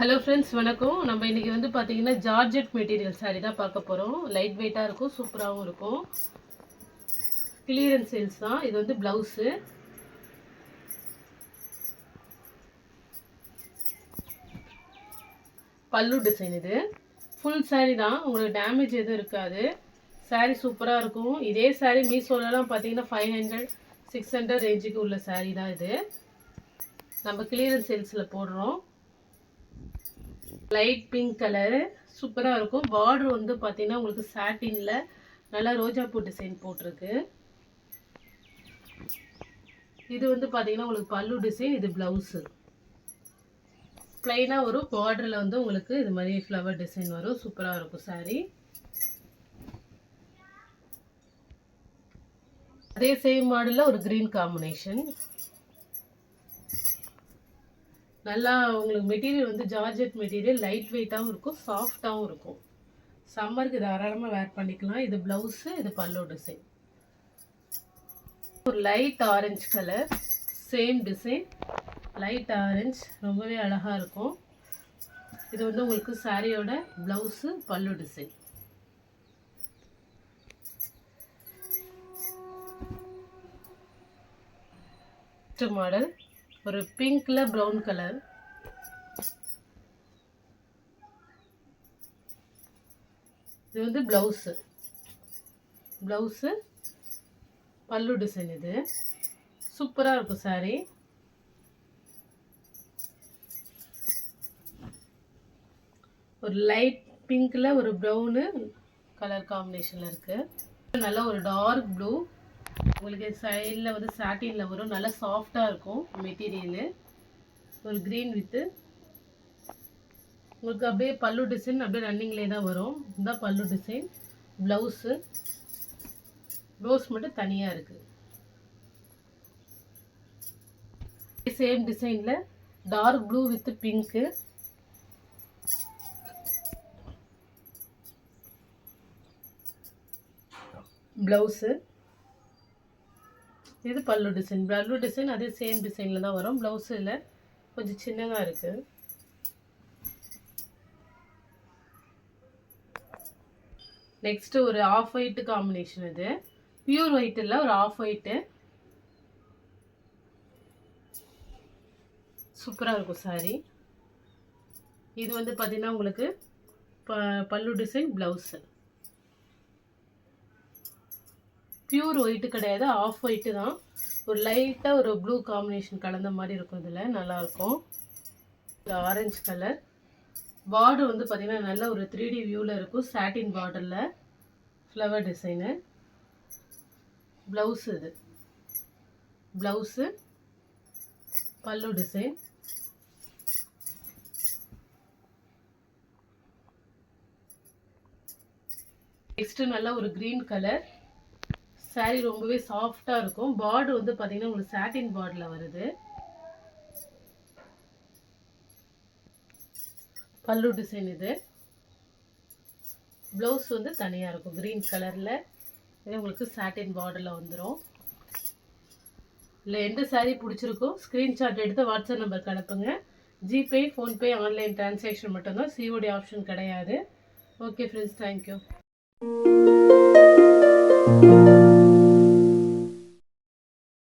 Hello friends, வணக்கம். நம்ம இன்றைக்கி வந்து பார்த்திங்கன்னா ஜார்ஜெட் மெட்டீரியல் சாரீ தான் பார்க்க போகிறோம். லைட் வெயிட்டாக இருக்கும், சூப்பராகவும் இருக்கும். கிளியரன்ஸ் சேல்ஸ் தான். இது வந்து ப்ளவுஸு. பல்லு டிசைன். இது ஃபுல் சாரீ தான், உங்களுக்கு டேமேஜ் எதுவும் இருக்காது. சாரீ சூப்பராக இருக்கும். இதே சாரீ மீஷோலலாம் பார்த்தீங்கன்னா 500 600 ரேஞ்சுக்கு உள்ள சாரீ தான் இது. நம்ம கிளியரன்ஸ் சேல்ஸில் போடுறோம். லைட் பிங்க் கலரு சூப்பராக இருக்கும். பார்டர் வந்து பார்த்தீங்கன்னா உங்களுக்கு சாட்டினில் நல்லா ரோஜாப்பூ டிசைன் போட்டிருக்கு. இது வந்து பார்த்தீங்கன்னா உங்களுக்கு பல்லு டிசைன். இது ப்ளவுஸு ப்ளைனாக வரும். பார்டரில் வந்து உங்களுக்கு இது மாதிரி ஃப்ளவர் டிசைன் வரும். சூப்பராக இருக்கும் சாரீ. அதே சேம் மாடலில் ஒரு க்ரீன் காம்பினேஷன். நல்லா உங்களுக்கு மெட்டீரியல் வந்து ஜார்ஜெட் மெட்டீரியல், லைட் வெயிட்டாகவும் இருக்கும், சாஃப்டாகவும் இருக்கும். சம்மருக்கு தாராளமாக வேர் பண்ணிக்கலாம். இது ப்ளவுஸு, இது பல்லு டிசைன். ஒரு light orange colour, same design, light orange, ரொம்பவே அழகாக இருக்கும். இது வந்து உங்களுக்கு சாரியோட ப்ளவுஸு, பல்லு டிசைன். மாடல் ஒரு பிங்க்ல ப்ரௌன் கலர். இது வந்து ப்ளவுஸு பல்லு டிசைன். இது சூப்பராக இருக்கும் சாரீ. ஒரு லைட் பிங்க்ல ஒரு ப்ரௌனு கலர் காம்பினேஷனில் இருக்குது. நல்லா ஒரு டார்க் ப்ளூ, உங்களுக்கு சைடில் வந்து சாட்டினில் வரும். நல்லா சாஃப்டாக இருக்கும் மெட்டீரியலு. ஒரு க்ரீன் வித்து உங்களுக்கு அப்படியே பல்லு டிசைன் அப்படியே ரன்னிங்லேயே தான் வரும். இதுதான் பல்லு டிசைன். ப்ளவுஸு மட்டும் தனியாக இருக்குது. சேம் டிசைனில் dark blue with pink. Blouse இது பல்லு டிசைன். அதே சேம் டிசைனில் தான் வரும். ப்ளவுஸில் கொஞ்சம் சின்னதாக இருக்குது. நெக்ஸ்ட்டு ஒரு ஆஃப் ஒயிட் காம்பினேஷன். இது பியூர் ஒயிட் இல்லை, ஒரு ஆஃப் ஒயிட்டு. சூப்பராக இருக்கும் சாரீ. இது வந்து பார்த்திங்கன்னா உங்களுக்கு பல்லு டிசைன், ப்ளவுஸு. பியூர் ஒயிட்டு கிடையாது, ஆஃப் ஒயிட்டு தான். ஒரு லைட்டாக ஒரு ப்ளூ காம்பினேஷன் கலந்த மாதிரி இருக்கும். இதில் நல்லாயிருக்கும். Orange colour. பார்டர் வந்து பார்த்திங்கன்னா நல்ல ஒரு 3D வியூவில் இருக்கும். சாட்டின் பார்டரில் ஃப்ளவர் டிசைனு. ப்ளவுஸு இது ப்ளவுஸு பல்லு டிசைன். நெக்ஸ்ட்டு நல்ல ஒரு க்ரீன் கலர் சாரீ. ரொம்பவே சாஃப்டாக இருக்கும். பார்டர் வந்து பார்த்திங்கன்னா உங்களுக்கு சாட்டின் பார்டரில் வருது. பல்லு டிசைன். இது ப்ளவுஸ் வந்து தனியாக இருக்கும் க்ரீன் கலரில். இது உங்களுக்கு சாட்டின் பார்டரில் வந்துடும். இல்லை எந்த சாரீ பிடிச்சிருக்கோ ஸ்க்ரீன்ஷாட் எடுத்து வாட்ஸ்அப் நம்பருக்கு அனுப்புங்க. ஜிபே, ஃபோன்பே, ஆன்லைன் டிரான்சாக்ஷன் மட்டும்தான், சிஓடி ஆப்ஷன் கிடையாது. Okay friends, thank you.